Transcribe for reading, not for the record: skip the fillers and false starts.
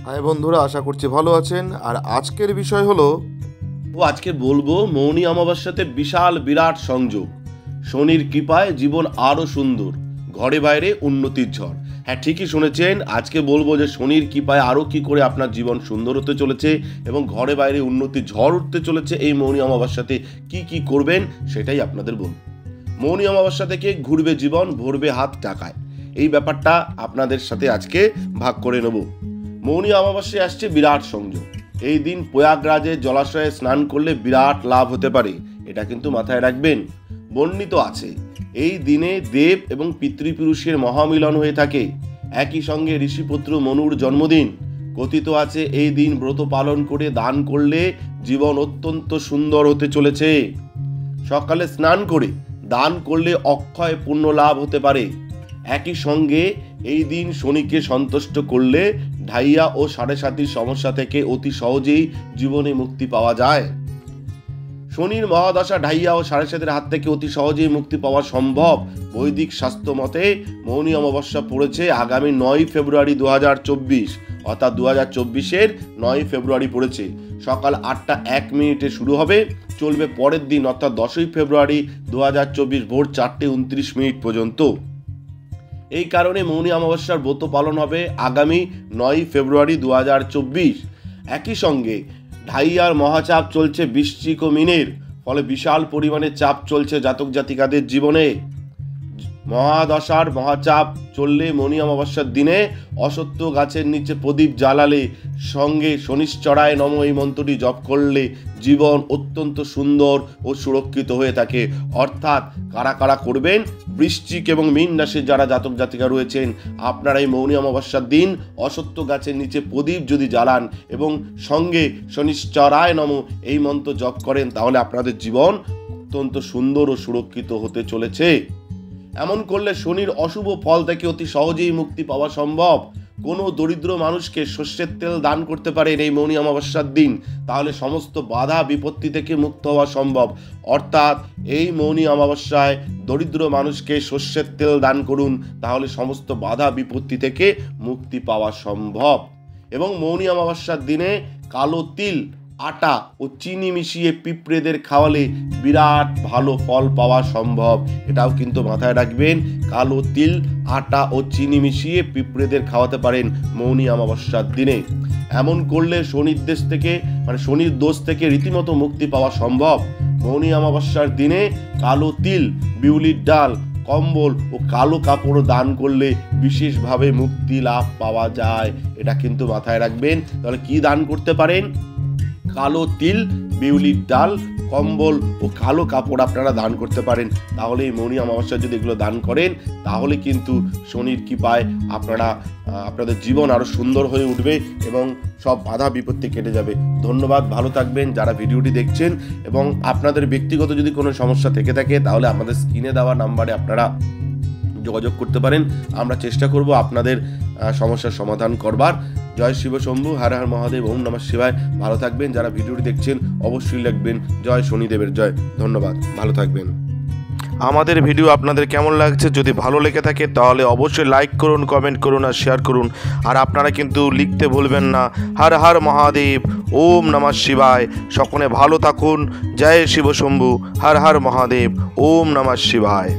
High বন্ধুরা, আশা করছি ভালো আছেন। আর আজকের বিষয় হলো আজকে বলবো মৌনী অমাবস্যাতে বিরাট সংযোগ, শনির কৃপায় জীবন আরো সুন্দর, ঘরে বাইরে উন্নতির ঝড়। হ্যাঁ, ঠিকই শুনেছেন। আজকে বলবো যে শনির কৃপায় আরো কি করে আপনার জীবন সুন্দর হতে চলেছে এবং ঘরে বাইরে উন্নতির ঝড় উঠতে চলেছে। এই মৌনী অমাবস্যাতে কি কি করবেন সেটাই আপনাদের বলবো। মৌনী অমাবস্যা থেকে ঘুরবে জীবন, ভরবে হাত টাকায়, এই ব্যাপারটা আপনাদের সাথে আজকে ভাগ করে নেব। মৌনী অমাবস্যায় আসছে বিরাট সংযোগ। এই দিন প্রয়াগরাজের জলাশয়ে স্নান করলে বিরাট লাভ হতে পারে, এটা কিন্তু মাথায় রাখবেন। বর্ণিত আছে এই দিনে দেব এবং পিতৃপুরুষের মহামিলন হয়ে থাকে। একই সঙ্গে ঋষিপুত্র মনুর জন্মদিন। কথিত আছে এই দিন ব্রত পালন করে দান করলে জীবন অত্যন্ত সুন্দর হতে চলেছে। সকালে স্নান করে দান করলে অক্ষয় পুণ্য লাভ হতে পারে। একই সঙ্গে এই দিন শনিকে সন্তুষ্ট করলে ঢাইয়া ও সাড়ে সাতির সমস্যা থেকে অতি সহজেই জীবনে মুক্তি পাওয়া যায়। শনির মহাদশা ঢাইয়া ও সাড়ে সাতির হাত থেকে অতি সহজেই মুক্তি পাওয়া সম্ভব। বৈদিক শাস্ত্র মতে মৌনী অমাবস্যা পড়েছে আগামী 9 ফেব্রুয়ারি 2024, অর্থাৎ 2024-এর 9 ফেব্রুয়ারি পড়েছে। সকাল 8টা 1 মিনিটে শুরু হবে, চলবে পরের দিন অর্থাৎ 10ই ফেব্রুয়ারি 2024 ভোর 4টে 29 মিনিট পর্যন্ত। এই কারণে মৌনী অমাবস্যার ব্রত পালন হবে আগামী 9 ফেব্রুয়ারি 2024। একই সঙ্গে ঢাইয়ার মহাচাপ চলছে বৃশ্চিক ও মীনের, ফলে বিশাল পরিমাণে চাপ চলছে জাতক জাতিকাদের জীবনে। মহাদশার মহাচাপ চললে মৌনী অমাবস্যার দিনে অসত্য গাছের নিচে প্রদীপ জ্বালালে, সঙ্গে শনিশ্চরায় নম এই মন্ত্রটি জপ করলে জীবন অত্যন্ত সুন্দর ও সুরক্ষিত হয়ে থাকে। অর্থাৎ কারা কারা করবেন? বৃশ্চিক এবং মীন রাশির যারা জাতক জাতিকা রয়েছেন, আপনারা এই মৌনী অমাবস্যার দিন অসত্য গাছের নিচে প্রদীপ যদি জ্বালান এবং সঙ্গে শনিশ্চরায় নম এই মন্ত্র জপ করেন, তাহলে আপনাদের জীবন অত্যন্ত সুন্দর ও সুরক্ষিত হতে চলেছে। এমন করলে শনির অশুভ ফল থেকে অতি সহজেই মুক্তি পাওয়া সম্ভব। কোনো দরিদ্র মানুষকে সর্ষের তেল দান করতে পারেন এই মৌনী অমাবস্যার দিন, তাহলে সমস্ত বাধা বিপত্তি থেকে মুক্ত হওয়া সম্ভব। অর্থাৎ এই মৌনী অমাবস্যায় দরিদ্র মানুষকে সর্ষের তেল দান করুন, তাহলে সমস্ত বাধা বিপত্তি থেকে মুক্তি পাওয়া সম্ভব। এবং মৌনী অমাবস্যার দিনে কালো তিল, আটা ও চিনি মিশিয়ে পিঁপড়েদের খাওয়ালে বিরাট ভালো ফল পাওয়া সম্ভব। এটাও কিন্তু মাথায় রাখবেন, কালো তিল, আটা ও চিনি মিশিয়ে পিঁপড়েদের খাওয়াতে পারেন মৌনী অমাবস্যার দিনে। এমন করলে শনির দোষ থেকে রীতিমতো মুক্তি পাওয়া সম্ভব। মৌনী অমাবস্যার দিনে কালো তিল, বিউলির ডাল, কম্বল ও কালো কাপড় দান করলে বিশেষভাবে মুক্তি লাভ পাওয়া যায়, এটা কিন্তু মাথায় রাখবেন। তাহলে কি দান করতে পারেন? কালো তিল, বিউলির ডাল, কম্বল ও কালো কাপড় আপনারা দান করতে পারেন। তাহলে এই মৌনী অমাবস্যা যদি এগুলো দান করেন, তাহলে কিন্তু শনির কৃপায় আপনাদের জীবন আরো সুন্দর হয়ে উঠবে এবং সব বাধা বিপত্তি কেটে যাবে। ধন্যবাদ, ভালো থাকবেন যারা ভিডিওটি দেখছেন। এবং আপনাদের ব্যক্তিগত যদি কোনো সমস্যা থেকে থাকে, তাহলে আমাদের স্ক্রিনে দেওয়া নাম্বারে আপনারা যোগাযোগ করতে পারেন। আমরা চেষ্টা করব আপনাদের সমস্যার সমাধান করবার। জয় শিব শম্ভু, হর হর মহাদেব, ওম নমঃ শিবায়। ভালো থাকবেন। যারা ভিডিওটি দেখছেন অবশ্যই লিখবেন জয় শনিদেবের জয়। ধন্যবাদ, ভালো থাকবেন। আমাদের ভিডিও আপনাদের কেমন লাগছে? যদি ভালো লেগে থাকে তাহলে অবশ্যই লাইক করুন, কমেন্ট করুন আর শেয়ার করুন। আর আপনারা কিন্তু লিখতে ভুলবেন না হর হর মহাদেব, ওম নমঃ শিবায়। সকলে ভালো থাকুন। জয় শিব শম্ভু, হর হর মহাদেব, ওম নমঃ শিবায়।